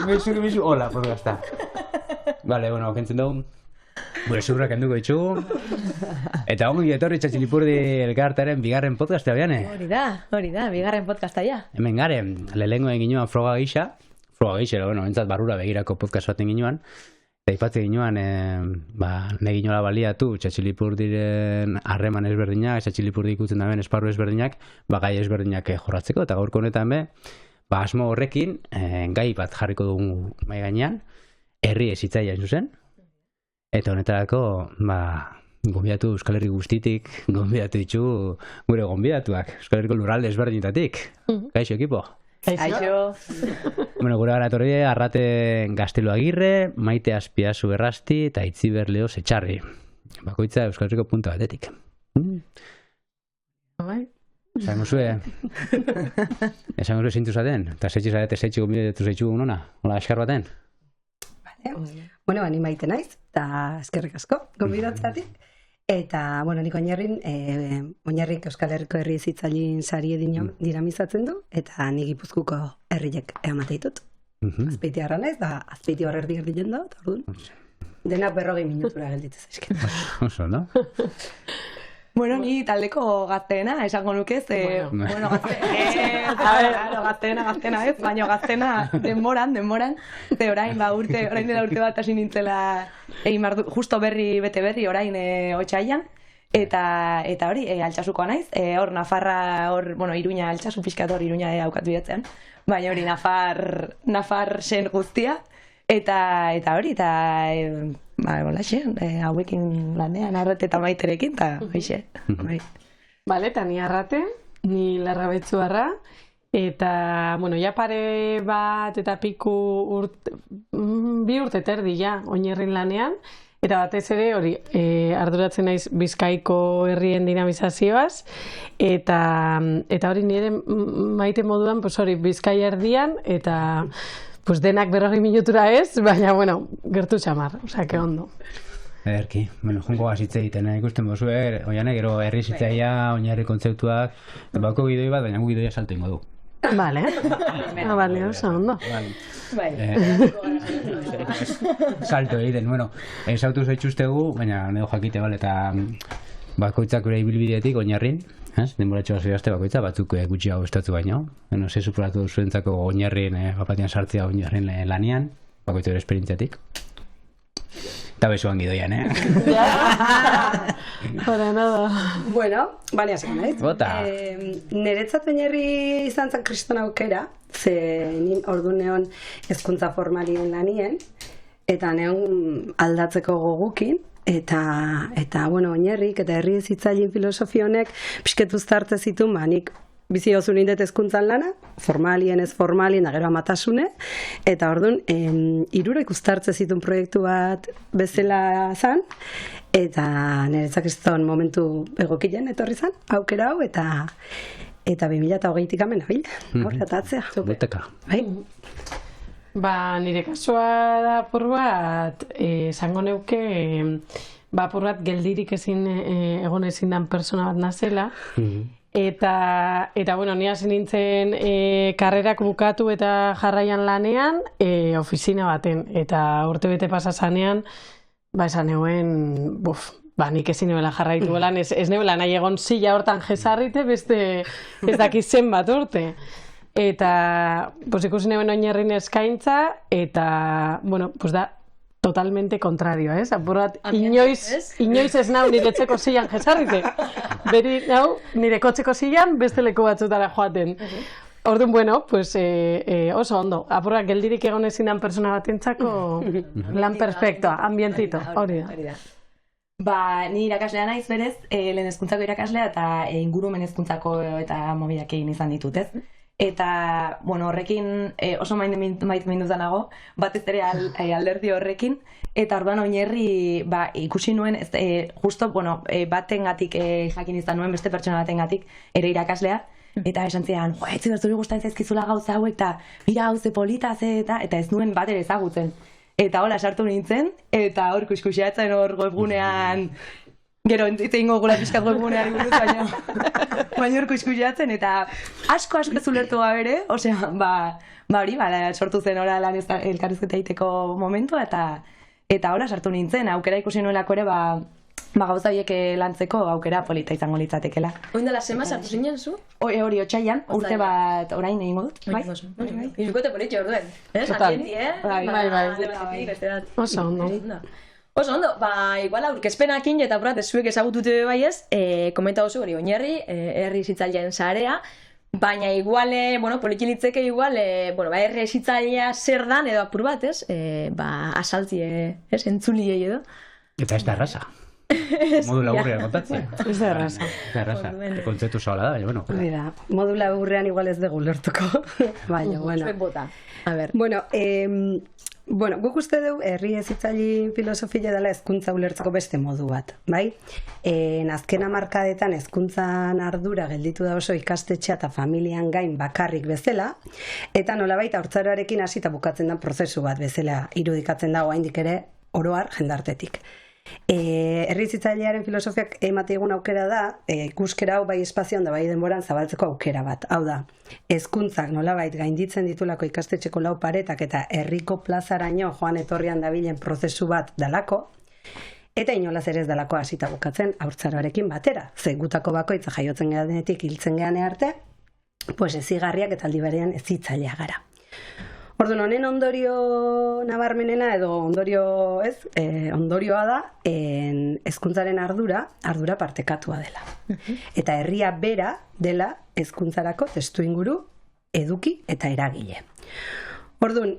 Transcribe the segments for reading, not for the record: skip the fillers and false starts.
Mezu, hola, podcasta. Vale, bueno, kentzen dugu. Gure zurrak enduko ditugu. Eta ongi etorri Txatxilipurdi elkartearen bigarren podcastea, Biane. Hori da, bigarren podcasta ja. Hemen garen, lehenengo egin ginoan froga gisa, bueno, entzat barrura begirako podcast baten ginoan, eta ipatzen ginoan, ne ginola baliatu Txatxilipurdiren harreman ezberdinak, Txatxilipurdi ikutzen daben esparru ezberdinak, gai ezberdinak jorratzeko, eta gaurko honetan asmo horrekin, gai bat jarriko dugu mai gainean, herri ezitzaia zuzen, eta honetarako, gonbidatu Euskal Herri guztitik, gonbidatu ditu gure gonbidatuak, Euskal Herriko lurralde ezberdinetatik. Kaixo, ekipo? Kaixo. Bueno, gure gara etorri Arrate Gaztelu Agirre, Maite Azpiazu Errasti eta Itziber Leo Etxarri. Bakoitza Euskal Herriko punta batetik. Esango zue zintu zaten? Eta zeitzi gonbidatu zeitzu nona? Hola, eskar baten? Bueno, ni Maite naiz, eta eskerrik asko, gonbidatzatik. Eta, nik oinarrik Euskal Herriko herri ezitzailin sari dinamizatzen du, eta ni Gipuzkoako herriek eamate ditut. Azpeiti harra naiz, da Azpeiti hor erdi erdien da, eta orduan. Denak 40 minutura gelditzen zaizkit. Oso, no? Bueno, ni taldeko gazteena, esango nukez, bueno, gazteena ez, baina gazteena denboran, ze orain dela urte bat hasi nintzela, justo bete berri orain otsailean, eta hori, Altsasukoa naiz, hor Nafarra, Iruña, Altsasu pixkat hor Iruña aukatu bidatzean, baina hori Nafar sen guztia, eta hori, hauekin lanean Arrate eta Maiterekin, eta hoxe. Bale, eta ni Arrate, ni Larrabetzuarra, eta, ja pare bat eta piku bi urte terdi ja, oinarrin lanean, eta batez ere hori arduratzen naiz Bizkaiko herrien dinamizazioaz, eta hori nire Maite moduan, hori Bizkai erdian, eta denak 40 minutura ez, baina, gertu txamar, que ondo. Ederki, jungo gazitze egiten, ikusten bozu, oianek, gero herri zitzaia, oinarri kontzeptuak, bako gidoi bat, baina gu gidoia salto ingo du. Bale, bale, oso ondo. Salto egiten, esautu zaitxustegu, baina nedo jakite, eta bakoitzak gure ibilbidetik oinarrin, denboratxo bat zidazte bakoitza, batzuk gutxi hau estatu baino. Ze suporatu zuentzako oinarrin, bapatian sartzea oinarrin lanean, bakoitza gure esperientziatik. Eta besoan gidoian, Para nada. Bueno, bale hasiko naiz. Bota. Niretzat oinarri izan zen kriston aukera, ze nin ordu neon hezkuntza formalien lanien, eta neon aldatzeko gogukin, eta oinarrik eta herri ezitzailin filosofionek pixketu uztartze zituen, nik bizi oso nindet hezkuntzan lana, formalien ez formalien, da gero amatasune, eta orduan, hirurek uztartze zituen proiektu bat bezala zan, eta niretzak kriston momentu egokilen etorri zan, aukera hau, eta 2020tik amena bil, horretatzea. Buteka. Nire kasua da apur bat, esango neuke, apur bat geldirik egon ezin dan persona bat nazela, eta ni hasi nintzen karrerak bukatu eta jarraian lanean ofizina baten, eta urte bete pasa zanean, esan neuen, nik ezin nebela jarraitu belan, ez nebela nahi egon zila hortan jesarrite, beste ez dakiz zenbat urte. Eta ikusi neben oinarrin eskaintza, eta, da totalmente contrario, ez? Apurat, inoiz ez nau nire etxeko zilan jesarrite. Beri nau nire kotxeko zilan beste leku batzutara joaten. Orduan, oso ondo. Apurat, geldirik egon ezinan persona batentzako lan perfectoa, ambientito, hori da. Ni irakaslea naiz berez, lehen hezkuntzako irakaslea eta ingurumen hezkuntzako eta mobilak egin izan ditut, ez? Eta, horrekin oso maite nago, batez ere alderdi horrekin, eta orduan oinarri ikusi nuen, justo, batengatik jakin izan nuen, beste pertsona batengatik ere irakaslea, eta esan zidan, etzi bertzuri gustatzen zaizkizula gauza hauek, eta mira hau ze polita ze, eta ez nuen bat ere ezagutzen. Eta hola sartu nintzen, eta hor kuskusiatzen hor webgunean Gero, entzingo gula pixkat webguneari buruz, baina orko iskusiatzen, eta asko ez ulertu gabere, osea, hori, sortu zen ora lan elkarrizketa egiteko momentua, eta ora sartu nintzen, aukera ikusi nuelako ere, gauza horiek lantzeko aukera polita izango litzatekela. Oin dela sema sartu zinen zu? Hori, otsailan, urte bat orain egingo dut, bai? Izukote politxe orduen, Total. Bai. Oso ondo. Oso ondo, igual aurkezpenakin eta burat zuek ezagutute bai ez, komenta oso hori oinarri, herri zitzailean sarea, baina igual, politxilitzeke igual, herri zitzailea zer dan edo apur bat ez, asaltzie, ez, entzuliei edo. Eta ez da erraza. Modu laburrean kontatzen. Ez da erraza. Ez da erraza. Kontzeptu zabala da, bueno. Mira, modu laburrean igual ez dugu lertuko. Baina, bueno. Zuek bota. A ber. Bueno, guk uste dugu herri hezitzaile filosofia dela hezkuntza ulertzeko beste modu bat, bai? Azken hamarkadetan hezkuntzan ardura gelditu da oso ikastetxea eta familian gain bakarrik bezala, eta nolabait haurtzaroarekin hasita bukatzen da prozesu bat bezala irudikatzen dago oraindik ere oro har jendartetik. Herri hezitzailearen filosofiak emate egun aukera da, ikuskera hau bai espazioan da bai denboran zabaltzeko aukera bat. Hau da, hezkuntzak nolabait gainditzen ditulako ikastetxeko 4 paretak eta herriko plazaraino joan etorrian dabilen prozesu bat dalako, eta inolaz ere ez dalako hasita bukatzen haurtzaroarekin batera. Ze gutako bakoitza jaiotzen geanetik hiltzen geane arte, pues ezigarriak eta aldi berean hezitzailea gara. Orduan, honen ondorio nabarmenena edo ondorioa da hezkuntzaren ardura partekatua dela. Eta herria bera dela hezkuntzarako testuinguru, eduki eta eragile. Orduan,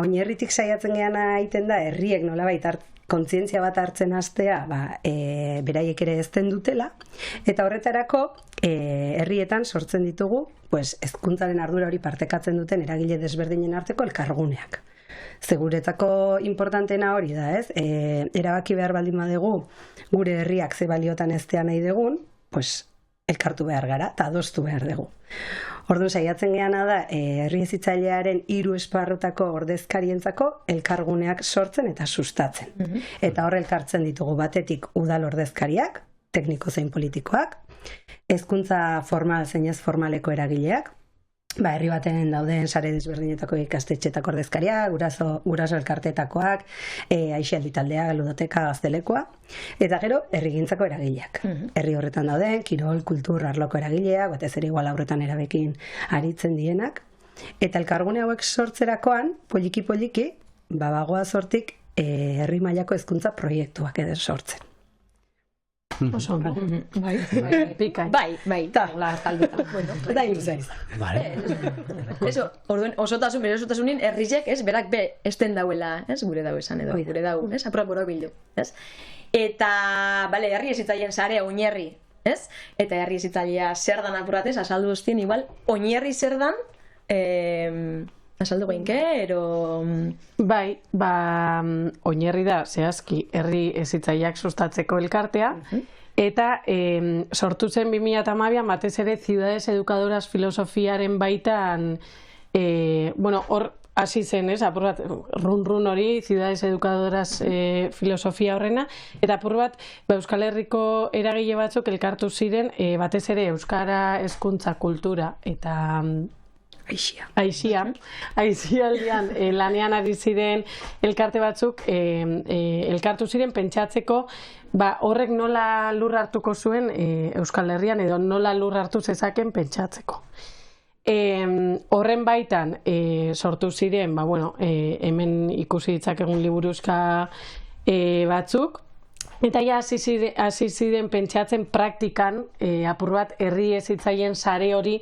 oinarritik saiatzen geana egiten da herriek nolabait kontzientzia bat hartzen hastea, beraiek ere ezten dutela, eta horretarako herrietan sortzen ditugu hezkuntzaren ardura hori partekatzen duten eragile desberdinen arteko elkarguneak. Seguretako importantena hori da, ez? Erabaki behar baldin badugu gure herriak ze baliotan eztea nahi dugun, elkartu behar gara eta adostu behar dugu. Orduan saiatzen geana da herri hezitzailearen 3 esparrutako ordezkarientzako elkarguneak sortzen eta sustatzen. Eta hor elkartzen ditugu batetik udal ordezkariak, tekniko zein politikoak, hezkuntza formal zein ez formaleko eragileak, herri baten dauden sare desberdinetako ikastetxetako ordezkariak, guraso elkartetakoak, aisialdi taldeak, ludoteka, gaztelekoa, eta gero herrigintzako eragileak. Herri horretan dauden, kirol, kultur, arloko eragileak, batez ere igual aurretan erabekin aritzen dienak, eta elkargune hauek sortzerakoan, poliki, bagoa sortik herri mailako hezkuntza proiektuak edo sortzen. Oso ondo. Bai. Pika. Bai. Taula talduta. Da iluzaiz. Vale. Eso, orduen bere osotasunin herriek, ez, berak esten dauela, ez, gure dau esan edo, gure dau, ez, apura bildu, ez? Eta, herri hezitzaileen sarea oinarri, ez? Eta herri hezitzailea zer dan apuratez, azaldu ostien, igual, oinarri zer dan, azaldu gainke, ero... Bai, oinarri da, zehazki, herri hezitzaileak sustatzeko elkartea, eta sortu zen 2012an batez ere Ciudades Educadoras filosofiaren baitan, hor hasi zen, ez, apur bat, run hori, Ciudades Educadoras filosofia horrena, eta apur bat, Euskal Herriko eragile batzuk elkartu ziren, batez ere Euskara, hezkuntza, kultura, eta... Aixialdian lanean ari ziren elkarte batzuk elkartu ziren pentsatzeko horrek nola lur hartuko zuen Euskal Herrian edo nola lur hartu zezaken pentsatzeko. Horren baitan sortu ziren, hemen ikusi ditzakegun liburuzka batzuk, eta ja hasi ziren pentsatzen praktikan apur bat herri hezitzaileen sare hori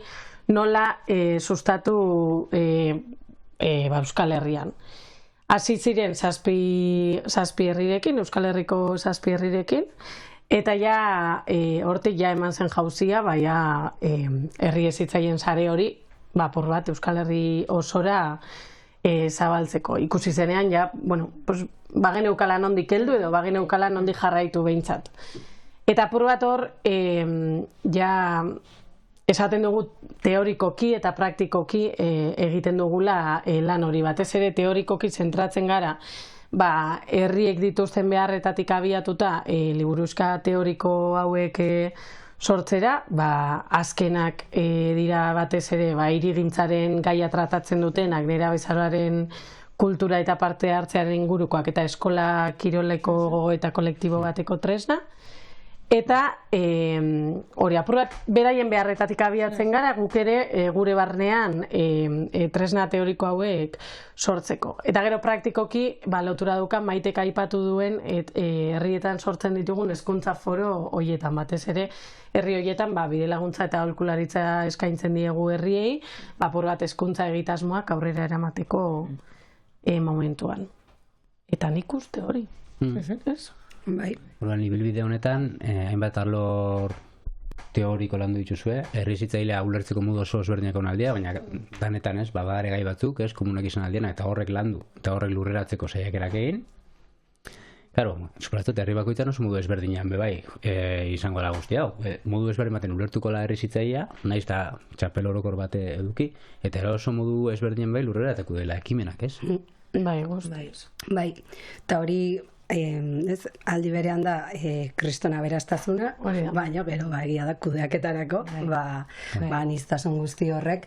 nola sustatu Euskal Herrian. Hasi ziren 7 herrirekin, Euskal Herriko 7 herrirekin, eta ja hortik ja eman zen jauzia, herri hezitzaileen sare hori, apur bat Euskal Herri osora zabaltzeko. Ikusi zenean, ja, bageneukala nondik heldu edo bageneukala nondik jarraitu behintzat. Eta apur bat hor, ja... Esaten dugu teorikoki eta praktikoki egiten dugula lan hori. Batez ere teorikoki zentratzen gara herriek dituzten beharretatik abiatuta liburuxka teoriko hauek sortzera, azkenak dira batez ere hirigintzaren gaia tratatzen dutenak, nerabezaroaren kultura eta parte hartzearen ingurukoak eta eskola kiroleko gogoeta kolektibo bateko tresna. Eta hori apurrak beraien beharretatik abiatzen gara, guk ere gure barnean tresna teoriko hauek sortzeko. Eta gero praktikoki lotura dukan Maitek aipatu duen herrietan sortzen ditugun hezkuntza foro horietan, batez ere herri horietan bide laguntza eta aholkularitza eskaintzen diegu herriei, apur bat hezkuntza egitasmoak aurrera eramateko momentuan. Eta nik uste hori. Bai. Orduan, ibilbide honetan, hainbat arlor teoriko landu dituzue, herrizitzailea ulertzeko modu oso ezberdinak onaldia, baina danetan badare gai batzuk, komunak izan aldiena, eta horrek landu, eta horrek lurreratzeko saiakerak egin. Claro, suposatzen herri bakoitzan oso modu ezberdinan bai izango da guzti hau. Modu ezberdin baten ulertuko la herrizitzailea, naiz eta txapel orokor bate eduki, eta oso modu ezberdinen bai lurrerateko dela ekimenak, ez? Bai, guztiz. Bai, eta hori aldi berean da kristona beraztasuna, baina gero egia da kudeaketarako, aniztasun guzti horrek,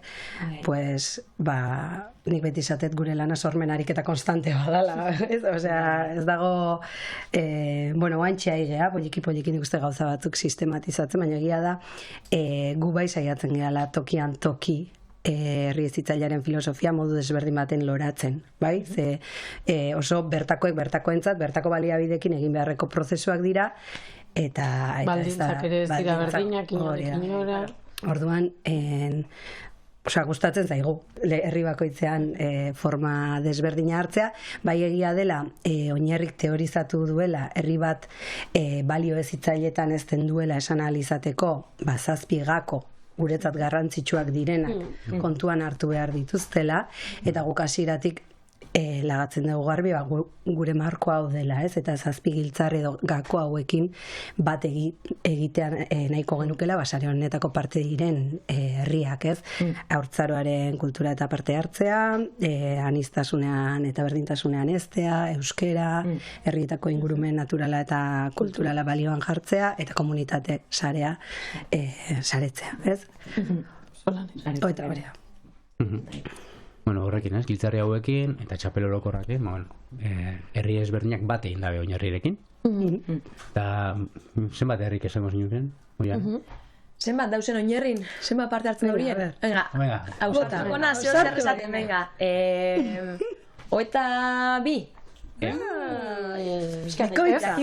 nik beti izatet gure lana sormen ariketa konstante badala, ez dago, oantxea igea, poliki nik uste gauza batzuk sistematizatzen, baina egia da, gu bai saiatzen gehala tokian toki, herri hezitzailearen filosofia modu desberdin baten loratzen, bai? Ze oso bertakoentzat, bertako baliabidekin egin beharreko prozesuak dira, eta baldintzak ere ez dira berdinak, inorekin. Orduan, gustatzen zaigu, herri bakoitzean forma desberdina hartzea, bai egia dela, oinarrik teorizatu duela, herri bat balio hezitzailetan ez den duela esan ahal izateko, 7 gako guretzat garrantzitsuak direnak kontuan hartu behar dituztela, eta guk hasieratik lagatzen dugu garbi, gure marko hau dela, ez? Eta 7 giltzar edo gako hauekin bat egitean nahiko genukela, sare honetako parte diren herriak, ez? Haurtzaroaren kultura eta parte hartzea, aniztasunean eta berdintasunean eztea, euskera, herrietako ingurumen naturala eta kulturala balioan jartzea, eta komunitate sarea saretzea, ez? Eta berea. Bueno, horrekin, giltzarri hauekin eta txapel orokorrakin, herri ezberdinak bat egin dabe oinarrirekin. Eta zenbat herrik esango zinuken? Zenbat dauzen oinarrin? Zenbat parte hartzen horien? Venga. Bota, ona, zeo zer esaten, venga. 22? Bikoitza.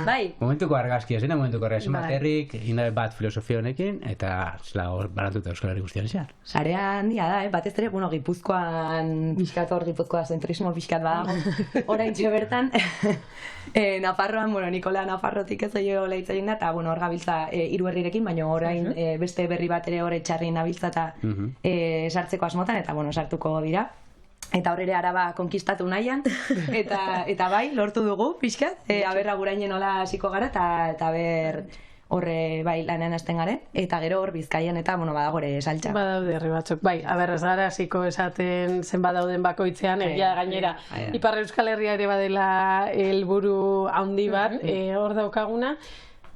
Bai. Momentuko argazkia, zein da momentuko argazkia, zenbat herrik, indabe bat filosofia honekin, eta zela hor barantuta Euskal Herri guztian esan. Sarea handia da, batez ere, Gipuzkoan Gipuzkoa zentrismo pixkat badago, oraintxe bertan, Nafarroan, Nikola Nafarrotik ez oio lehitza egin da, eta hor gabiltza 3 herrirekin, baina orain beste berri bat ere hor etxarri nabiltza eta sartzeko asmotan, eta sartuko dira. Eta horre Araba konkistatu nahian, eta bai, lortu dugu, pixkat, aberra gurainen nola hasiko gara, eta ber horre bai lanean hasten garen, eta gero hor Bizkaian eta, badagore saltza. Badaude herri batzuk, bai, ez gara hasiko esaten zen badauden bakoitzean, egia gainera, Ipar Euskal Herria ere badela helburu handi bat, hor daukaguna,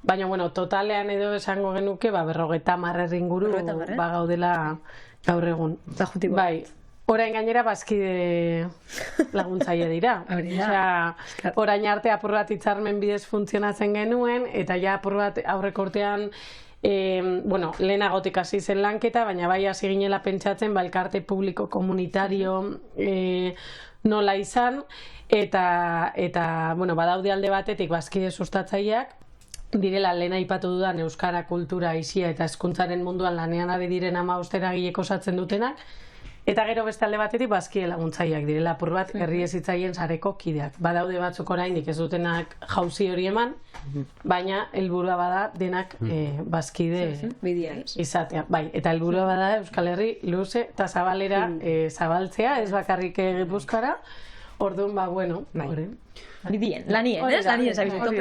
baina, totalean edo esango genuke, 50 herri inguru gaudela gaur egun. Bai. Orain gainera bazkide laguntzaile dira. Orain arte apur bat hitzarmen bidez funtzionatzen genuen, eta ja apur bat aurreko urtean lehenagotik hasi zen lanketa, baina bai hasi ginela pentsatzen elkarte publiko komunitario nola izan, eta badaude alde batetik bazkide sustatzaileak, direla lehen aipatu dudan euskara kultura, aisia eta hezkuntzaren munduan lanean ari diren 15 eragilek osatzen dutenak, eta gero beste alde batetik bazkide laguntzaileak direla apur bat herri hezitzaileen sareko kideak. Badaude batzuk oraindik ez dutenak jauzi hori eman, baina helburua bada denak bazkide izatea. Bai, eta helburua bada Euskal Herri luze eta zabalera zabaltzea, ez bakarrik Gipuzkoara. Orduan, hori. Lanien,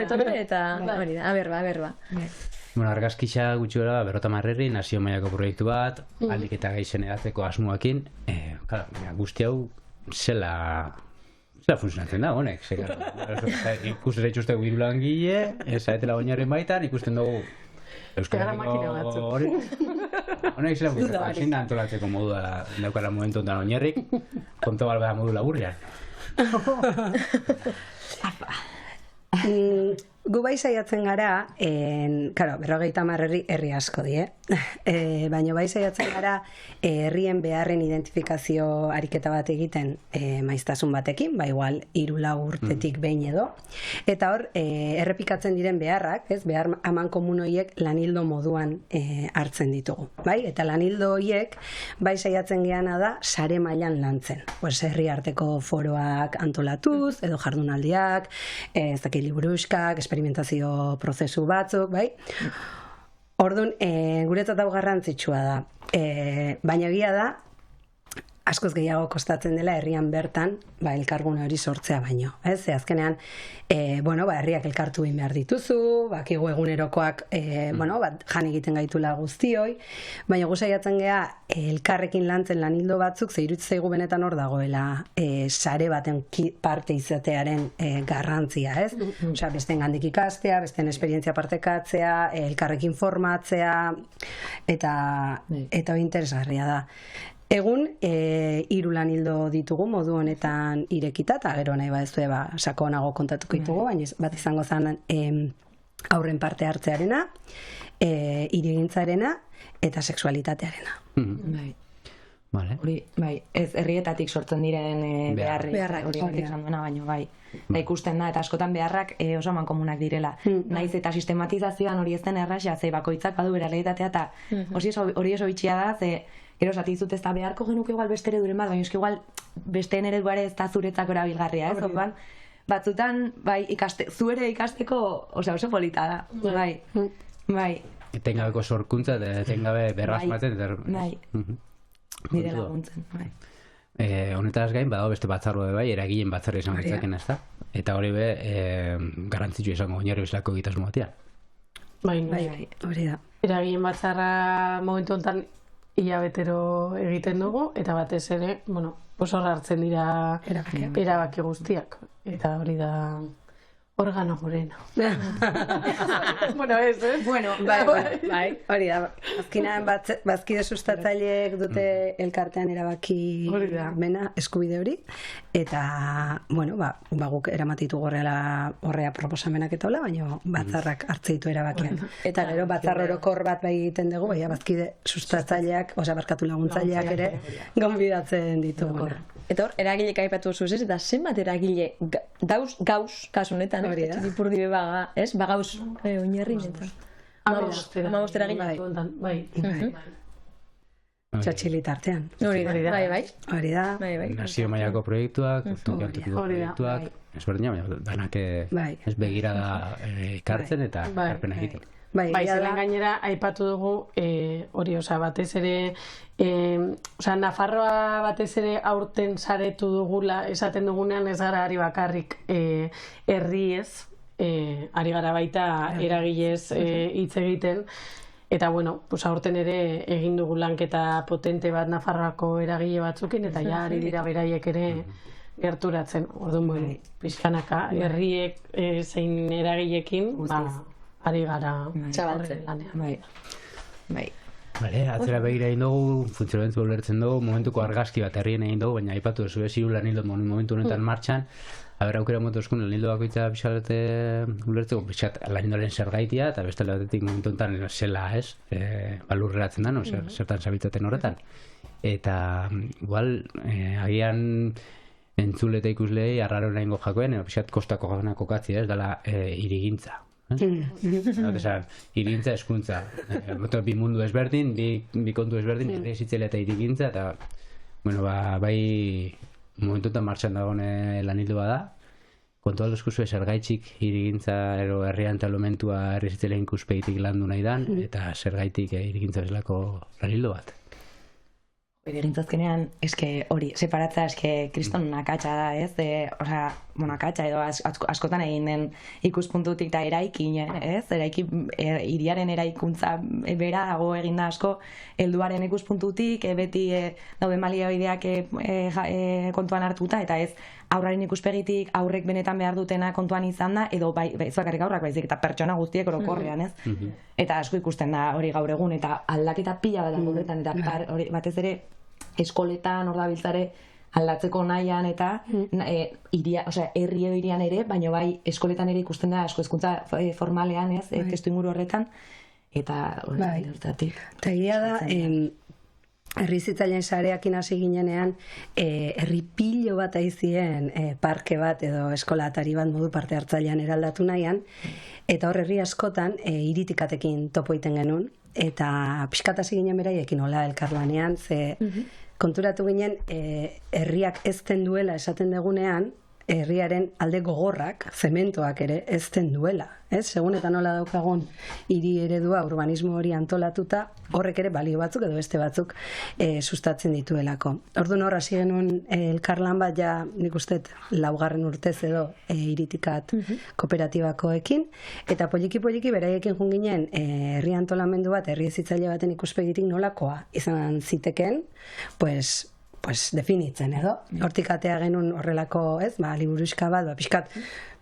tope, eta hori da, aberba. Argazkitza gutxi gara, 50 herri, nazio mailako proiektu bat, aldik eta gehien edatzeko asmoakin, guzti hau zela zela funtzionatzen da, honek. Ikusten zaituzte hiru langile, zaetela oinarren baitan, ikusten dugu Gara makina batzuk. Honek zela funtzionatzen, zein da antolatzeko modua daukara momentu ondan oinarrik, konto balbea modu laburrean. Gu bai saiatzen gara, claro, 50 herri asko die, baina bai saiatzen gara herrien beharren identifikazio ariketa bat egiten maiztasun batekin, ba igual 3-4 urtetik behin edo, eta hor errepikatzen diren beharrak, ez, behar aman komun horiek lanildo moduan hartzen ditugu, bai? Eta lanildo horiek bai saiatzen geana da sare mailan lantzen, pues herri arteko foroak antolatuz, edo jardunaldiak, ez dakit liburuxkak, experimentazio prozesu batzuk, bai? Orduan, guretzat hau garrantzitsua da. Baina egia da, askoz gehiago kostatzen dela herrian bertan, ba, elkargune hori sortzea baino. Ez? Ze azkenean, bueno, ba, herriak elkartu egin behar dituzu, bakigu egunerokoak, bueno, ba, jan egiten gaitula guztioi, baina gu saiatzen gea elkarrekin lantzen lanildo batzuk, ze iruditzen zaigu benetan hor dagoela sare baten parte izatearen garrantzia, ez? Osea, besteen gandik ikastea, besteen esperientzia partekatzea, elkarrekin formatzea, eta hori interesgarria da. Egun, 3 lanildo ditugu modu honetan irekita, eta gero nahi badezue sakonago kontatuko ditugu, baina bat izango zen aurren parte hartzearena, hirigintzarena eta sexualitatearena. Vale. Hori, bai, ez herrietatik sortzen diren beharrak hori izan duena, baino bai. Da ikusten da, eta askotan beharrak oso mankomunak direla. Naiz eta sistematizazioan hori ez den erraxa, ze bakoitzak badu bere realitatea, eta hori oso bitxia da, ze gero esati dizut ez da beharko genuke igual beste ereduren bat, baina eski igual besteen ereduare ez da zuretzako erabilgarria, ez? Orduan, batzutan, bai, zu ere ikasteko, osea, oso polita da, bai. Etengabeko sorkuntza, etengabe berrasmaten. Bai, nire laguntzen, bai. Honetaz gain, badago beste batzarro bai, eragileen batzarra izan ditzaken, ez da? Eta hori be, garrantzitsua izango oinarri bezalako egitasmo batean. Bai, hori da. Eragileen batzarra momentu honetan hilabetero egiten dugu, eta batez ere, bueno, oso hartzen dira erabaki guztiak. Eta hori da organo gorena. Bueno, ez, eh? Bueno, bai, hori da. Azkenean bazkide sustatzaileek dute elkartean erabaki mena, eskubide hori, eta, bueno, guk eramatitu horrea proposamenak eta hola, baina batzarrak hartze ditu erabakiak. Eta gero batzar orokor bat bai egiten dugu, baina bazkide sustatzaileak, osea, barkatu laguntzaileak ere, gonbidatzen ditu. Eta hor, eragilek aipatu zuz, ez? Eta zenbat eragile gauz, kasu honetan, txilipurdi bebaga, ez? Bagauz oinarrin eta... 15 eragile. Bai. Txatxilit artean. Hori da. Hori da. Nazio mailako proiektuak, tokiarteko proiektuak, ezberdina, baina danak ez begirada ekartzen eta ekarpena egiten. Bai, zelen gainera, aipatu dugu, hori, batez ere, Nafarroa batez ere aurten saretu dugula, esaten dugunean ez gara ari bakarrik herriez, ari gara baita eragilez hitz egiten, eta bueno, aurten ere egin dugu lanketa potente bat Nafarroako eragile batzukin, eta ja ari dira beraiek ere gerturatzen, orduan, pixkanaka, herriek zein eragilekin, ari gara txabaltzen lanean. Bai. Bale, atzera begira egin dugu, funtzionamentu ulertzen dugu, momentuko argazki bat herrien egin dugu, baina aipatu duzu hiru lanildo momentu honetan martxan, aukera motozkun lanildo bakoitza pixalete ulertzeko, pixat lanildoaren zergaitia, eta beste batetik momentu honetan zela, ez? Balurreratzen da, zertan zabitaten horretan. Eta, igual, agian entzule eta ikuslei arraro nahingo jakoen, pixat kostako gana kokatzia, ez dela hirigintza. Hirigintza eskuntza. Bi mundu ezberdin, bi kontu ezberdin, errezitzela eta hirigintza, eta bai momentuetan martxan dagoen lanildo bada, kontu aldozku zuen zergaitzik hirigintza ero herrian talomentua errezitzela inkuspeitik landu nahi dan, eta zergaitik hirigintza bezalako lanildo bat. Hori egintzazkenean, hori, separatza kriston nakatsa da, ez? bueno, akatsa edo askotan egin den ikuspuntutik da eraikin, ez? Hiriaren eraikuntza bera dago eginda asko helduaren ikuspuntutik, beti dauden baliabideak kontuan hartuta, eta ez aurraren ikuspegitik aurrek benetan behar dutena kontuan izan da, edo ez bakarrik aurrak baizik, eta pertsona guztiek orokorrean, ez? Eta asko ikusten da hori gaur egun, eta aldaketa pila bat horretan, eta batez ere eskoletan, hor dabiltzare, aldatzeko nahian eta herri edo hirian ere, baina bai eskoletan ere ikusten da asko hezkuntza formalean, ez, testu inguru horretan, eta horretatik. Eta egia da, herri zitzaileen sareakin hasi ginenean, herri pilo bat aizien parke bat edo eskola atari bat modu parte hartzailean eraldatu nahian, eta hor herri askotan iritikatekin topo iten genuen, eta pixkat hasi ginen beraiekin hola elkarlanean, ze konturatu ginen herriak ezten duela esaten dugunean, herriaren alde gogorrak, zementoak ere ezten duela. Segun eta nola daukagun hiri eredua urbanismo hori antolatuta, horrek ere balio batzuk edo beste batzuk sustatzen dituelako. Orduan hor hasi genuen elkarlan bat ja nik uste 4. urtez edo iritikat kooperatibakoekin, eta poliki beraiekin joan ginen herri antolamendu bat, herri hezitzaile baten ikuspegitik nolakoa izan zitekeen, pues definitzen edo. Hortik atea genuen horrelako, liburuxka bat, pixkat,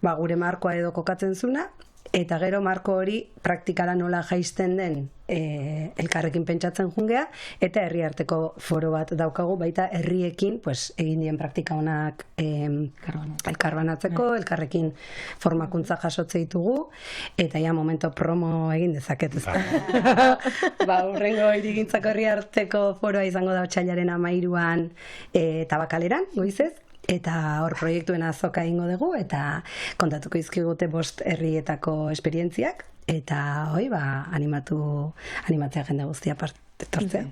gure markoa edo kokatzen zuna, eta gero marko hori praktikara nola jaisten den elkarrekin pentsatzen jungea, eta herri arteko foro bat daukagu, baita herriekin egin dien praktika honak elkarbanatzeko, elkarrekin formakuntza jasotze ditugu, eta ja momento promo egin dezaket ez. Urrengo hirigintzako herri arteko foroa izango da otsailaren 13an Tabakaleran, goizez, eta hor proiektuen azoka egingo dugu, eta kontatuko izkigute 5 herrietako esperientziak, eta animatzea jende guztia partetortzea.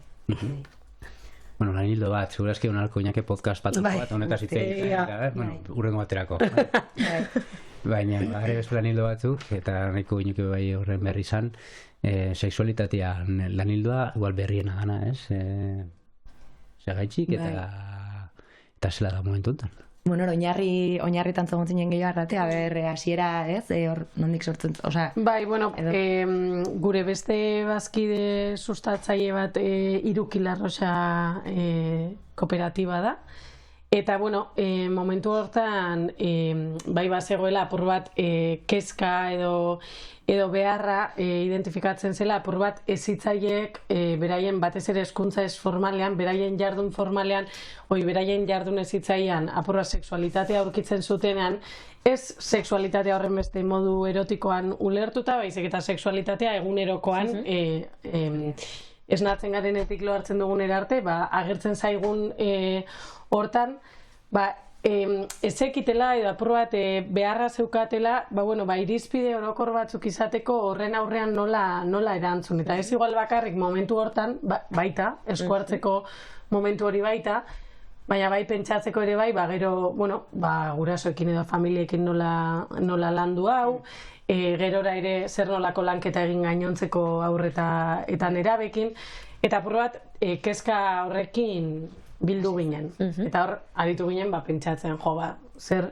Bueno, lan hildo bat, segurazki honalko inake podcast bat, honetaz hitzei, urrengo baterako. Baina, gare bezala lan hildo batzuk, eta nahiko inuke bai horren berri izan, sexualitatean lan hildoa, igual berriena gana, segaitxik, eta zela da momentu enten. Bueno, oinarritan zegoen gehiago arratea, hasiera, hor nondik sortzen, Bai, bueno, gure beste bazkide sustatzaile bat Irukilarroxa kooperatiba da. Eta, bueno, momentu hortan, bai bazegoela apur bat kezka edo beharra identifikatzen zela, apur bat ezitzaileek beraien batez ere hezkuntza ez formalean, beraien jardun formalean, beraien jardun ezitzailean apur bat sexualitatea aurkitzen zutenean, ez sexualitatea horren beste modu erotikoan ulertuta, baizik eta sexualitatea egunerokoan esnatzen garenetik lo hartzen dugunera arte, agertzen zaigun hortan, ezekitela edo apur bat beharra zeukatela, irizpide orokor batzuk izateko horren aurrean nola erantzun. Eta ez igual bakarrik momentu hortan, baita, esku hartzeko momentu hori baita, baina bai pentsatzeko ere bai, gero, gurasoekin edo familiekin nola landu hau, gerora ere zer nolako lanketa egin gainontzeko aurreta eta nerabekin, eta apur bat kezka horrekin bildu ginen. Eta hor, aritu ginen, pentsatzen, zer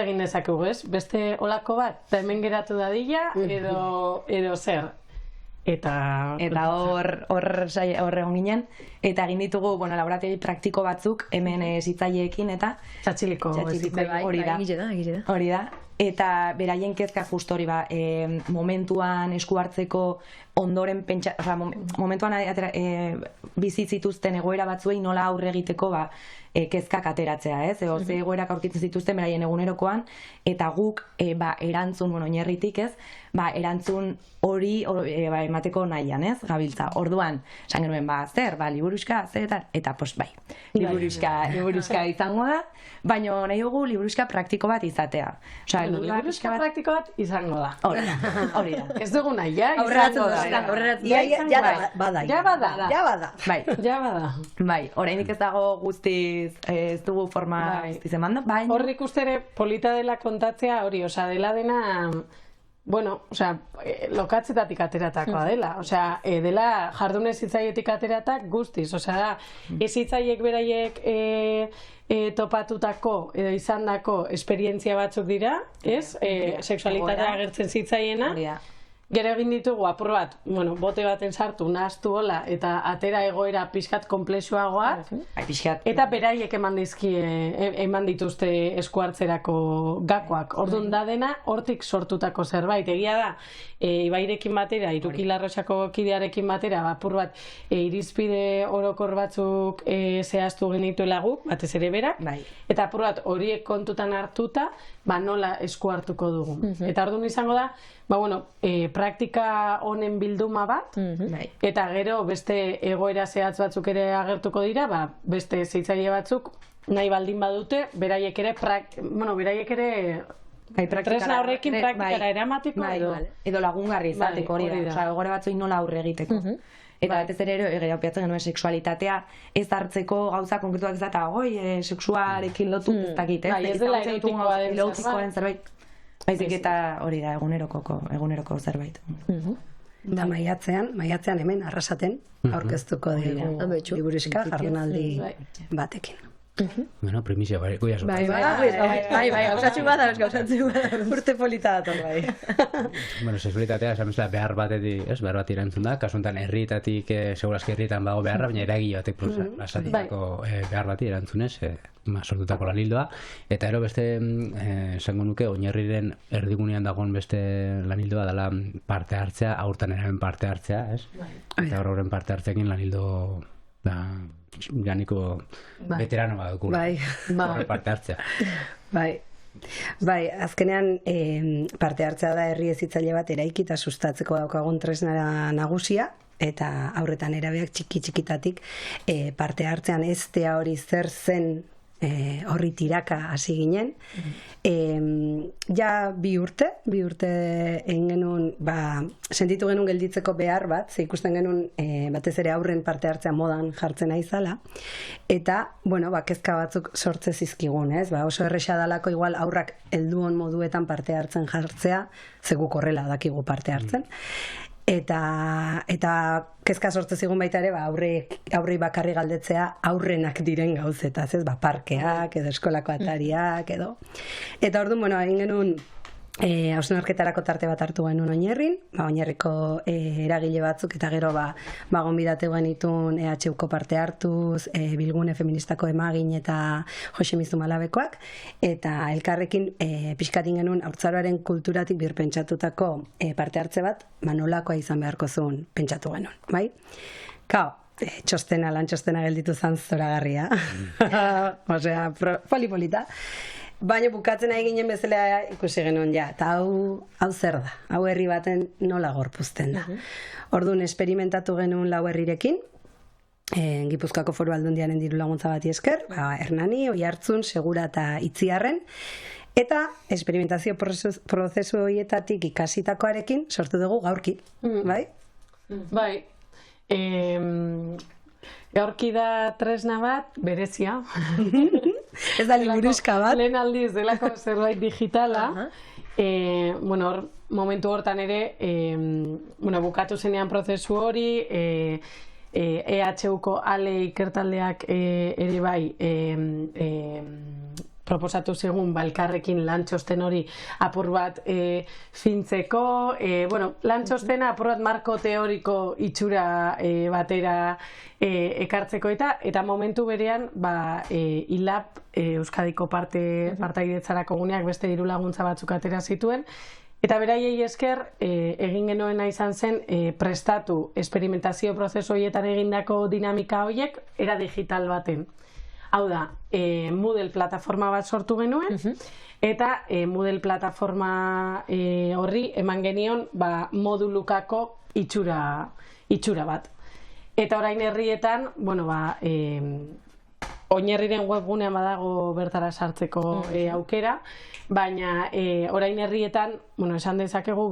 egin dezakegu, ez? Beste olako bat, eta hemen geratu dadila, edo zer. Eta hor egon ginen, eta egin ditugu, laborategi praktiko batzuk, hemen zitzaileekin, eta txatxiliko hori da. Eta beraien kezka justo hori momentuan esku hartzeko ondoren momentuan bizitzituzten egoera batzuei nola aurre egiteko kezkak ateratzea, ez? Ze egoerak aurkitzen zituzten beraien egunerokoan, eta guk erantzun, oinarritik, ez? Erantzun hori emateko nahian, ez? Gabiltza. Orduan, esan genuen, liburuxka, zeretan, eta liburuxka izango da, baina nahi dugu liburuxka praktiko bat izatea. Liburuxka praktiko bat izango da. Hori da. Ez dugu nahi, izango da. Ja bada. Bai, oraindik ez dago guztiz, ez dugu forma guztiz eman da, baina... Horrik uste ere polita dela kontatzea hori, dela dena bueno, osea, lokatzetatik ateratakoa dela. Osea, dela jardun hezitzaietik ateratak guztiz. Osea, da, hezitzaiek beraiek topatutako edo izandako esperientzia batzuk dira, ez? Sexualitatea agertzen zitzaiena. Gero egin ditugu apur bat, bueno, bote baten sartu, nahaztu hola, eta atera egoera pixkat komplexuagoak, eta beraiek eman dituzte eskuartzerako gakoak. Orduan da dena, hortik sortutako zerbait. Egia da, Ibairekin batera, Iruki Larrosako kidearekin batera, apur bat, irizpide orokor batzuk zehaztu genituela guk, batez ere berak, eta apur bat horiek kontutan hartuta, nola esku hartuko dugu. Eta orduan izango da, praktika honen bilduma bat, eta gero beste egoera zehatz batzuk ere agertuko dira, beste zitzaile batzuk nahi baldin badute, beraiek ere tresna horrekin praktikara eramateko edo lagungarri izateko hori da. Egoera batzuei nola aurre egiteko. Eta batez ere opiatzen genuen sexualitatea ez hartzeko gauza konkretuak ez da, eta sexuarekin lotu ez dakit, ez dela erotikoa den zerbait. Baizik eta hori da, eguneroko zerbait. Da maiatzean hemen arrasaten aurkeztuko dugu liburuxka jardunaldi batekin. Bueno, primizia, guiazo. Bai, gauzatxu bada, urte polita dator, bai. Bueno, sexualitatea, esan bezala, behar bat erantzun da, kasuntan herrietatik, segurazki herrietan bago beharra, baina eragile batek lasatutako behar bati erantzunez, sortutako lanildoa, eta ero beste, esango nuke, oinarriren erdigunean dagoen beste lanildoa dela parte hartzea, aurtan eraben parte hartzea, ez? Eta horren parte hartzeakin lanildo da ganiko veterano bat dukula. Horre parte hartzea. Bai, azkenean parte hartzea da herri hezitzaile bat eraiki eta sustatzeko daukagun tresna nagusia, eta aurretan erabeak txikitatik parte hartzean eztea hori zer zen horri tiraka hasi ginen. Ja bi urte egin genuen, sentitu genuen gelditzeko behar bat, ze ikusten genuen batez ere aurren parte hartzea modan jartzen aizala, eta, kezka batzuk sortze zizkigun, ez? Oso erresa dalako igual aurrak helduon moduetan parte hartzen jartzea, zegu korrela dakigu parte hartzen. Eta kezka sortze zigun baita ere, aurrei bakarri galdetzea aurrenak diren gauzetaz, ez? Parkeak, edo eskolako atariak, edo. Eta orduan, egin genuen hausnarketarako tarte bat hartu genuen Oinarrin, Oinarriko eragile batzuk, eta gero gonbidatu genituen EHUko parte hartuz, Bilgune Feministako Emagin eta Jose Mizu Malabekoak, eta elkarrekin pixkatin genuen haurtzaroaren kulturatik birpentsatutako parte hartze bat, nolakoa izan beharko zuen pentsatu genuen, bai? Lan txostena gelditu zan zoragarria. Osea, polipolita. Baina bukatzen nahi ginen bezala ikusi genuen eta hau zer da, hau herri baten nola gorpuzten da. Orduan esperimentatu genuen 4 herrirekin, Gipuzkoako Foru Aldundiaren diru laguntza bati esker, Hernani, Oiartzun, Segura eta Itziarren, eta esperimentazio prozesu horietatik ikasitakoarekin sortu dugu gaurki, bai? Bai, gaurki da tresna bat, berezia. Ez da liburuxka bat. Lehen aldiz delako zerbait digitala. Momentu hortan ere, bukatu zenean prozesu hori, EHUko ale ikertaldeak ere bai proposatu zegun elkarrekin lantxosten hori apur bat fintzeko, lantxostena apur bat marko teoriko itxura batera ekartzeko eta momentu berean ILAP Euskadiko partaidetzarako guneak beste diru laguntza batzuk atera zituen, eta beraiei esker egin genuena izan zen prestatu esperimentazio prozesu horietan egindako dinamika horiek era digital baten. Hau da, Moodle plataforma bat sortu genuen, eta Moodle plataforma horri eman genion modulukako itxura bat. Eta orain herrietan, Oinarriren webgunean badago bertara sartzeko aukera, baina orain herrietan, esan dezakegu,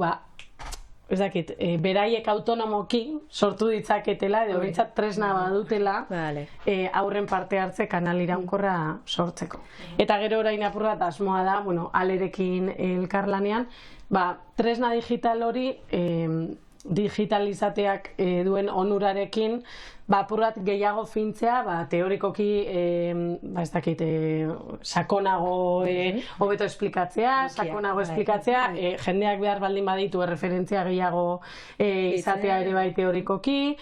ez dakit, beraiek autonomoki sortu ditzaketela, edo behintzat tresna badutela, Vale. aurren parte hartze kanal iraunkorra sortzeko. Eta gero orain apur bat asmoa da, bueno, Alerekin elkarlanean, tresna digital hori digitalizateak duen onurarekin, apur bat gehiago fintzea, teorikoki, ez dakit, sakonago hobeto esplikatzea, sakonago esplikatzea, jendeak behar baldin baditu referentzia gehiago izatea ere bai teorikoki,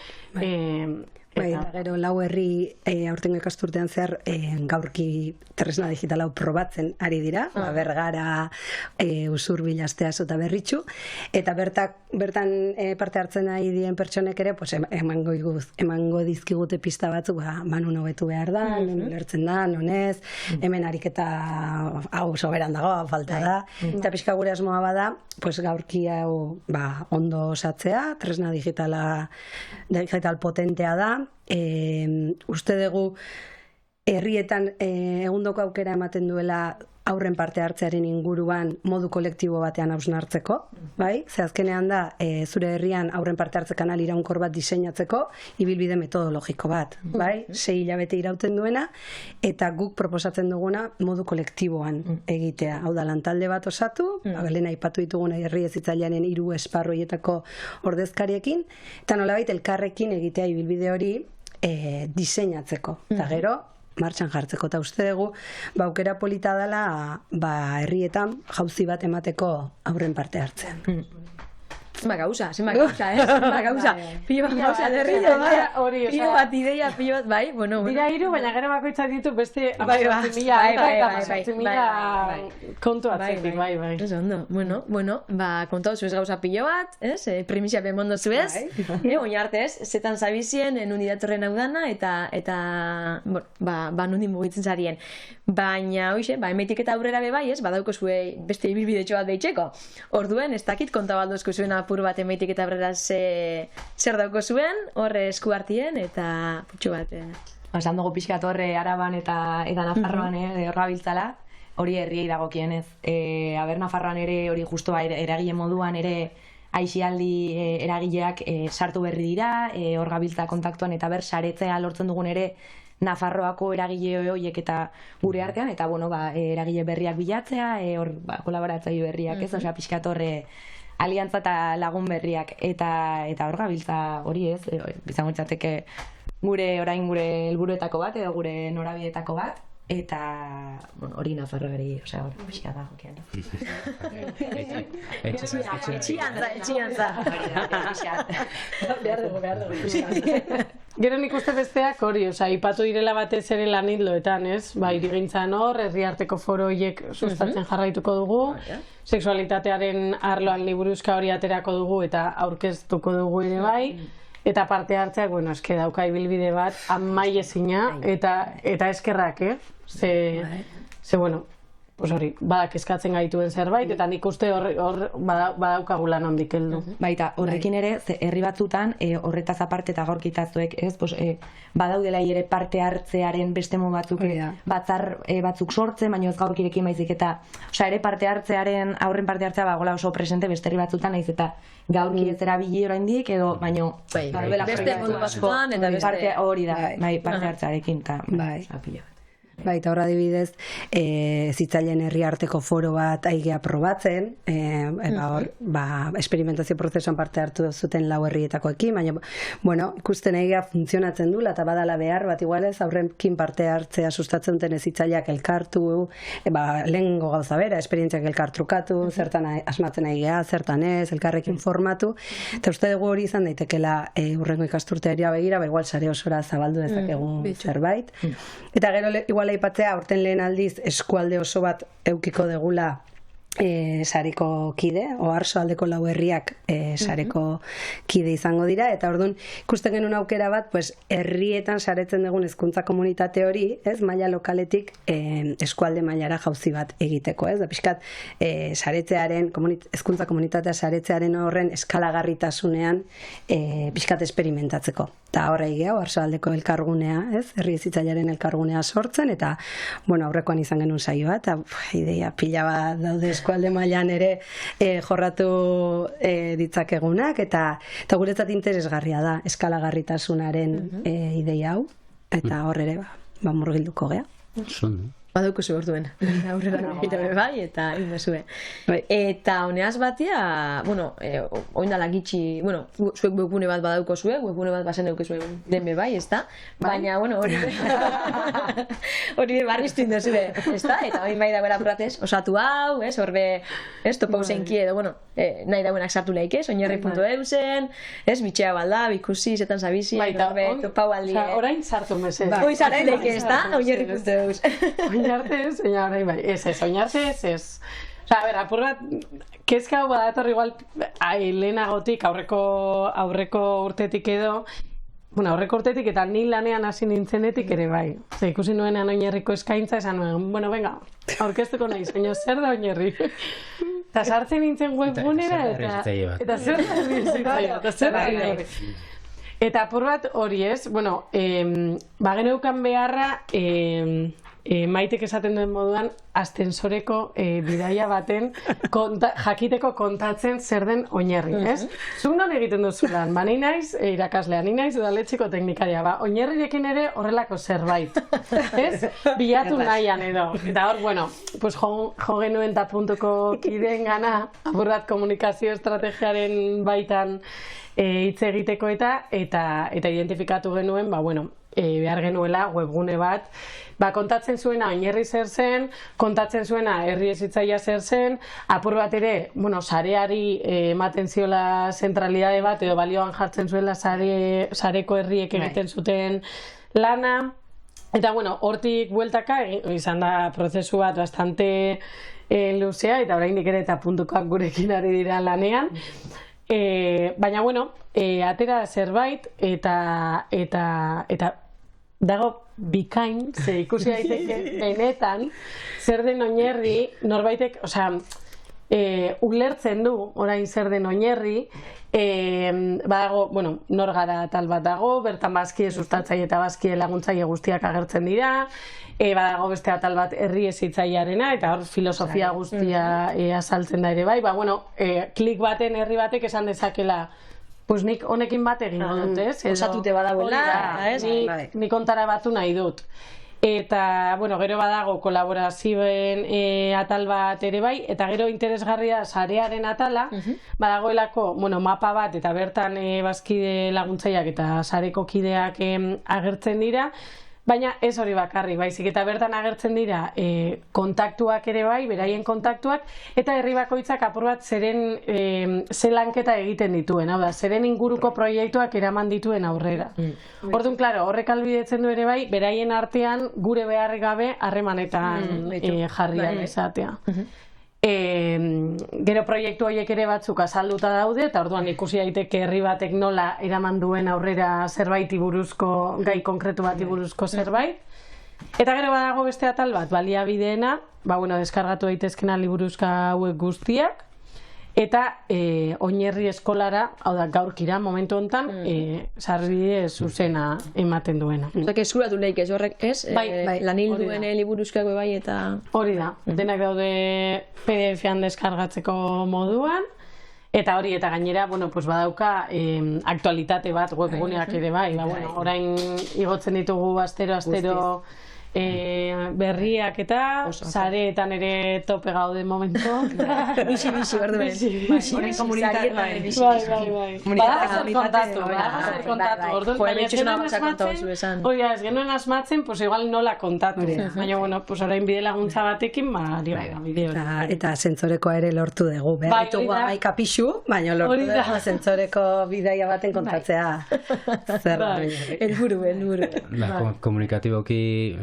Eta gero lau herri aurtengo ikasturtean zer gaurki tresna digital hau probatzen ari dira, Bergara, Usurbil, Asteaso eta Berritxu, eta bertan parte hartzen ari dien pertsonek ere emango dizkigute pista batzuk, non hobetu behar da, non ulertzen da, non ez, hemen ariketa hau soberan dago, falta da, eta pixka gure asmoa bada, gaurki hau ondo osatzea, tresna digital potentea da, uste dugu herrietan egundoko aukera ematen duela aurren parte hartzearen inguruan modu kolektibo batean hausnartzeko, bai? Ze azkenean da, zure herrian aurren parte hartze kanal iraunkor bat diseinatzeko, ibilbide metodologiko bat, bai? 6 hilabete irauten duena, eta guk proposatzen duguna modu kolektiboan egitea. Hau da, lantalde bat osatu, lehen aipatu ditugun herri hezitzailearen 3 esparruietako ordezkariekin, eta nolabait elkarrekin egitea ibilbide hori diseinatzeko. Eta gero, martxan jartzeko, eta uste dugu aukera polita dela herrietan jauzi bat emateko aurren parte hartzean. Zenba gauza, pilo bat gauza, derrillo, pilo bat ideia, pilo bat, bai, bueno. Dira 3, baina gero bakoitzak ditu beste 18.000 kontu atzetik, bai. Eso ondo, bueno, kontatu zuez gauza pilo bat, primizia bemondo zuez, oin arte zetan zabizien, nudidatorren hau dana, eta nundin mugitzen zarien. Baina, hoxe, emetik eta aurrera bebai, badauko zue beste ibilbidetxo bat deitzeko. Orduen, ez dakit kontabaldozko zuen apur bat emeitik eta aurrera zer dauko zuen, horre esku hartien, eta putxo bat. Esan dugu pixkat horre Araban eta Nafarroan horra biltzala, hori herriei dagokienez. Nafarroan ere hori justo eragile moduan ere aixialdi eragileak sartu berri dira, hor gabiltza kontaktuan eta saretzea lortzen dugun ere Nafarroako eragile horiek eta gure artean, eta eragile berriak bilatzea, hor kolaboratzaile berriak, ez, osea pixkat horre aliantza eta lagun berriak, eta hor gabiltza hori ez, izango litzateke gure helburuetako bat, edo gure norabidetako bat, eta hori Nafarroari, osea, hor pixka dago kian. Etxiantza. Behar dugu. Gero nik uste besteak hori, ipatu direla batez ere lan hildoetan, ez? Irigintzan hor, herriarteko foro horiek sustatzen jarraituko dugu, sexualitatearen arloan liburuzka hori aterako dugu eta aurkeztuko dugu ere bai, eta parte hartzeak, eske dauka ibilbide bat, amaiezina, eta eskerrak, ze, hori, badak eskatzen gaituen zerbait, eta nik uste hor badaukagu lan handik heldu. Baita, horrekin ere, herri batzutan, horretaz aparte eta gaurkitazuek, ez, badaudela ere parte hartzearen beste modu batzuk, batzar batzuk sortzen, baina ez gaurkirekin baizik, eta, ere parte hartzearen, aurren parte hartzea bagola oso presente beste herri batzutan, naiz eta gaurki ez erabili oraindik, edo, baino, beste modu batzutan, eta beste hori da, parte hartzearekin, eta, apila. Eta horra adibidez, zitzaileen herri arteko foro bat aigea probatzen, hor, esperimentazio prozesuan parte hartu zuten 4 herrietakoekin, baina, ikusten aigea funtzionatzen dula, eta badala behar bat igualez, aurrenkin parte hartzea sustatzen duten zitzaileak elkartu, lehengo gauza bera, esperientziak elkartrukatu, zertan asmatzen aigea, zertan ez, elkarrekin formatu, eta uste dugu hori izan daitekela hurrengo ikasturtearia begira, igual sare osora zabaldu dezakegun zerbait. Eta gero, igual aipatzea, aurten lehen aldiz eskualde oso bat eukiko degula sareko kide, Oarso aldeko 4 herriak sareko kide izango dira, eta orduan ikusten genuen aukera bat, herrietan saretzen dugun hezkuntza komunitate hori, ez, maila lokaletik eskualde mailara jauzi bat egiteko, ez, da pixkat saretzearen, hezkuntza komunitatea saretzearen horren eskalagarritasunean pixkat esperimentatzeko. Eta horra egia, Oarso aldeko elkargunea, ez, herri hezitzailearen elkargunea sortzen, eta, aurrekoan izan genuen saioa, eta ideia pila bat daude eskualde mailan ere jorratu ditzakegunak, eta guretzat interesgarria da eskalagarritasunaren ideia hau, eta hor ere murgilduko gea. Badauko zu orduen, aurrera egiten bai, eta inbezue. Eta honeaz batia, bueno, oindala gitxi, bueno, zuek webgune bat badauko zuek, webgune bat bazen eukezue denbe bai, ezta? Baina, bueno, hori barriztu indezue, ezta? Eta hori bai dagoela pratez, osatu hau, ez, horbe, ez, topauzenki edo, bueno, nahi dauenak sartu laik, ez, oinarri.eusen, ez, bitxea balda, bikusi, zetan zabizi, horbe, topau aldi. Orain sartu mesez. Hoi sartu laik, ezta? Oinarri.eus. Oinartez, oinarri bai, oinartez, ez. Osa, a ber, apur bat, kezka hau badator igual lehenagotik, aurreko urtetik edo, bueno, aurreko urtetik eta ni lanean hasi nintzenetik ere bai. Zer, ikusi nuenean oinarriko eskaintza, esan nuen, bueno, venga, aurkeztuko naiz, baina zer da oinarri? Eta sartzen nintzen webgunera, eta zer da oinarri? Eta apur bat hori ez, bueno, bageneukan beharra, Maitek esaten duen moduan, ascensoreko bidaia baten jakiteko kontatzen zer den oinarri, ez? Zuk non egiten duzu lan, ni naiz irakaslea, ni naiz udaletxeko teknikaria, oinarrirekin ere horrelako zerbait, ez? Bilatu nahian edo. Eta hor, bueno, pues jo genuen tapuntuko kideen gana, apurrat komunikazio estrategiaren baitan hitz egiteko eta identifikatu genuen, bueno, behar genuela webgune bat, kontatzen zuena oinarri zer zen, kontatzen zuena herri hezitzailea zer zen, apur bat ere, bueno, sareari ematen ziola zentralidade bat, edo balioan jartzen zuela sareko herriek egiten zuten lana, eta bueno, hortik bueltaka, izan da prozesu bat bastante luzea, eta oraindik ere eta puntukoak gurekin ari dira lanean, baina bueno, atera zerbait, eta dago bikain, ze ikusi daiteke benetan, zer den oinarri, norbaitek, osea, ulertzen du orain zer den oinarri, badago, bueno, nor gara tal bat dago, bertan bazkie sustatzaile eta bazkie laguntzaile guztiak agertzen dira, badago beste atal bat herri hezitzailearena, eta hor filosofia guztia azaltzen da ere bai, bueno, klik baten herri batek esan dezakela, pues nik honekin bat egingo dut, ez? Osatute badagoela, ez? Nik kontara batu nahi dut. Eta, bueno, gero badago kolaborazioen atal bat ere bai, eta gero interesgarria sarearen atala, badagoelako, bueno, mapa bat, eta bertan bazkide laguntzaileak eta sareko kideak agertzen dira, baina ez hori bakarri, baizik eta bertan agertzen dira kontaktuak ere bai, beraien kontaktuak, eta herri bakoitzak apur bat zeren zelanketa egiten dituen, hau da, zeren inguruko proiektuak eraman dituen aurrera. Orduan, klaro, horrek albidetzen du ere bai, beraien artean gure beharrik gabe harremanetan jarrian izatea. Gero proiektu horiek ere batzuk azalduta daude, eta orduan ikusi daiteke herri batek nola eraman duen aurrera zerbaiti buruzko, gai konkretu bati buruzko zerbait. Eta gero badago beste atal bat, baliabideena, bueno, deskargatu daitezkena liburuzka hauek guztiak, eta oinarri eskolara, hau da, gaurkira, momentu honetan, sarbide zuzena ematen duena. Osak, eskuratu lehik ez horrek, ez? Lanilduen liburuzkak bai eta... Hori da, denak daude PDF-an deskargatzeko moduan, eta hori, eta gainera, bueno, pues badauka aktualitate bat webguneak ere bai, bueno, orain igotzen ditugu astero berriak eta sareetan ere tope gaude momentu. Bixi, berdu ben. Komunikatu. Hori ez genuen asmatzen, pues igual nola kontatu. Baina, bueno, pues orain bide laguntza batekin, eta zentzoreko ere lortu dugu. Berritu bai kapixu, baina lortu dugu zentzoreko bidaia baten kontatzea. Elburu. Komunikatiboki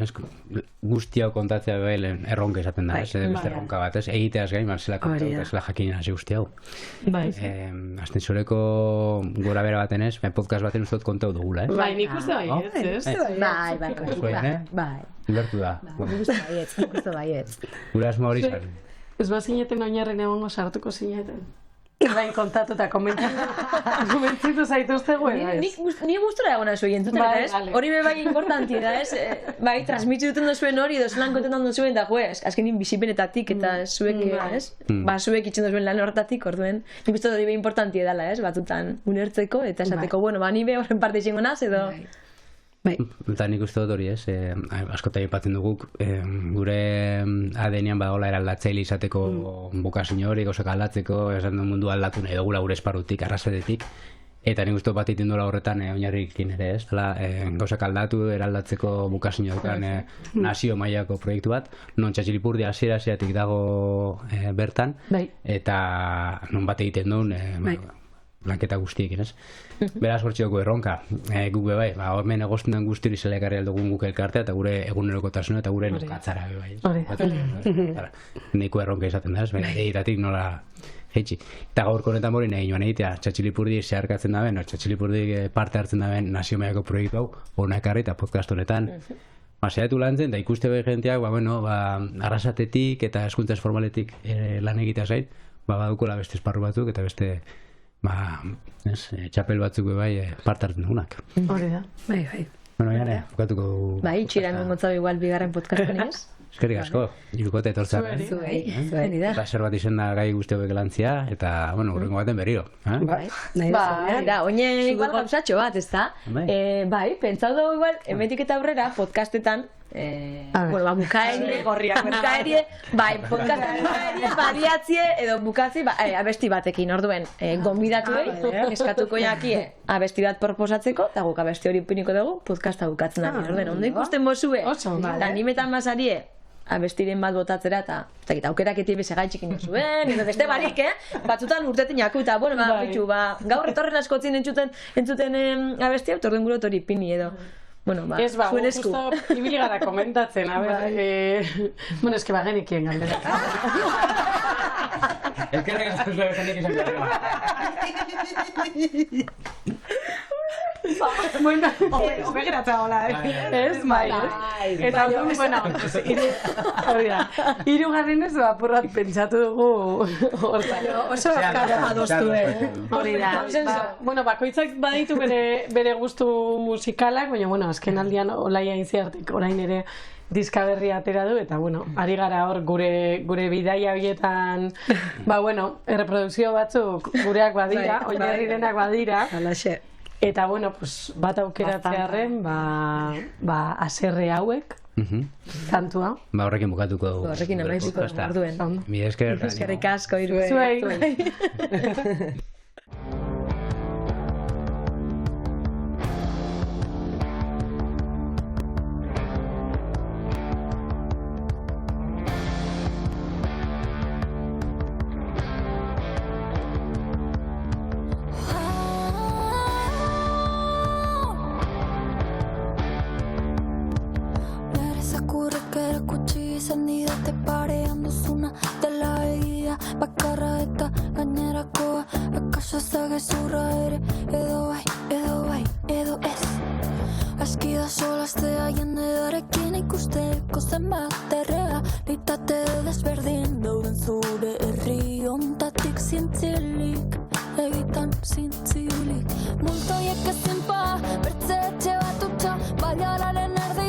guzti hau kontatzea behelen erronka esaten da, ez beste erronka bat, ez? Egiteaz gain, zela kontatu, zela jakinen hasi guzti hau. Ascensoreko gora bera baten ez, podcast baten uste dut kontau dugula, ez? Bai, nik uste bai. Ulertu da. Nik uste baietz. Gura asmo hori zaren. Ez bat zineten oinarren egongo sartuko zineten. Bain kontatu eta komentzitu zaituztegu, Ni gustora egona zuen entzuten, ez? Hori bai importanti da, ez? Bai, transmiti duten duzuen hori, zelan kontentan duzuen, da, azkenin bizipenetatik eta zuek, ez? Ba, zuek itxen duzuen lan horretatik, orduen. Nik uste hori bai importanti edala, ez? Batutan unertzeko, eta esateko, bueno, ba, ni be horren parte izango naz, edo... Eta nik uste dut hori, ez? Askotan aipatzen dugu, gure ADN-ean badagoela eraldatzaile izateko bokazio hori, gauzak aldatzeko, esan du mundu aldatu nahi dugula gure esparrutik, arrasatetik. Eta nik uste dut bat egiten duela horretan oinarrikin ere, ez? Gauzak aldatu, eraldatzeko bokazio dukan nazio mailako proiektu bat, non Txatxilipurdi hasiera-hasieratik dago bertan, eta non bat egiten duen, lanketa guztiekin, ez? Beraz, hortzioko erronka, guk bai, hemen egozten den guzti hori zela ekarri aldugun guk elkartea eta gure egunerokotasuna eta gure nokatzara bai. Neiko erronka izaten da, ez? Egitatik nola heitsi. Eta gaurko honetan hori nahi joan egitea, Txatxilipurdi zeharkatzen daben, Txatxilipurdi parte hartzen daben nazio mailako proiektu hau, hona ekarri eta podcast honetan. Zaiatu lantzen, da ikuste bai jenteak, arrasatetik eta hezkuntza formaletik lan egitea zait, badukula beste esparru batzuk eta beste txapel batzuk bai parte hartzen dugunak. Hori da. Bai. Bueno, jare, bukatuko... Bai, txiran gongontza igual bigarren podcasten ez? Eskerrik asko, irukote etortza. Zuei da. Plazer bat izen da gai guzti hobek lantzia, eta, bueno, urrengo baten berriro. Da, oine igual gauzatxo bat, ez da? Bai, pentsau dugu igual, emetik eta aurrera, podcastetan, bukaerie, bai, podcastetan bariatzie, edo bukatzi, abesti batekin, orduen, gonbidatu eskatuko jakie, abesti bat proposatzeko, eta guk abesti hori piniko dugu, podcasta bukatzen da, orduen, ondo ikusten bozue, animetan basarie, abestiren bat botatzera eta aukeraketi beze gaitxikin zuen, edo beste barik, batzutan urtetin jaku, eta, gaur etorren askotzin entzuten abestia, orduen gure hori pini edo. Ez zuen esku. Ibili gara komentatzen, eske genekien galdera. Elkerrek aztu zuen genik izan gara. Obe geratza hola, ez, bai. Eta, hirugarren ez apurrat pentsatu dugu hortan. Oso azkara adostu, hori da. Bakoitzak baditu bere gustu musikalak, baina, azken aldian olaia inziartik orain ere diska berria atera du, eta, ari gara hor gure bidaia horietan, erreprodukzio batzuk gureak badira, oinarrirenak badira. Eta, bat aukeratzearen, aserre hauek, kantua. Horrekin bukatuko dugu. Horrekin amaiziko orduen. Mi esker. Eskerrik asko, irue. Zuei. Multoiek ezin pa, bertze etxe bat utxa, balialaren erda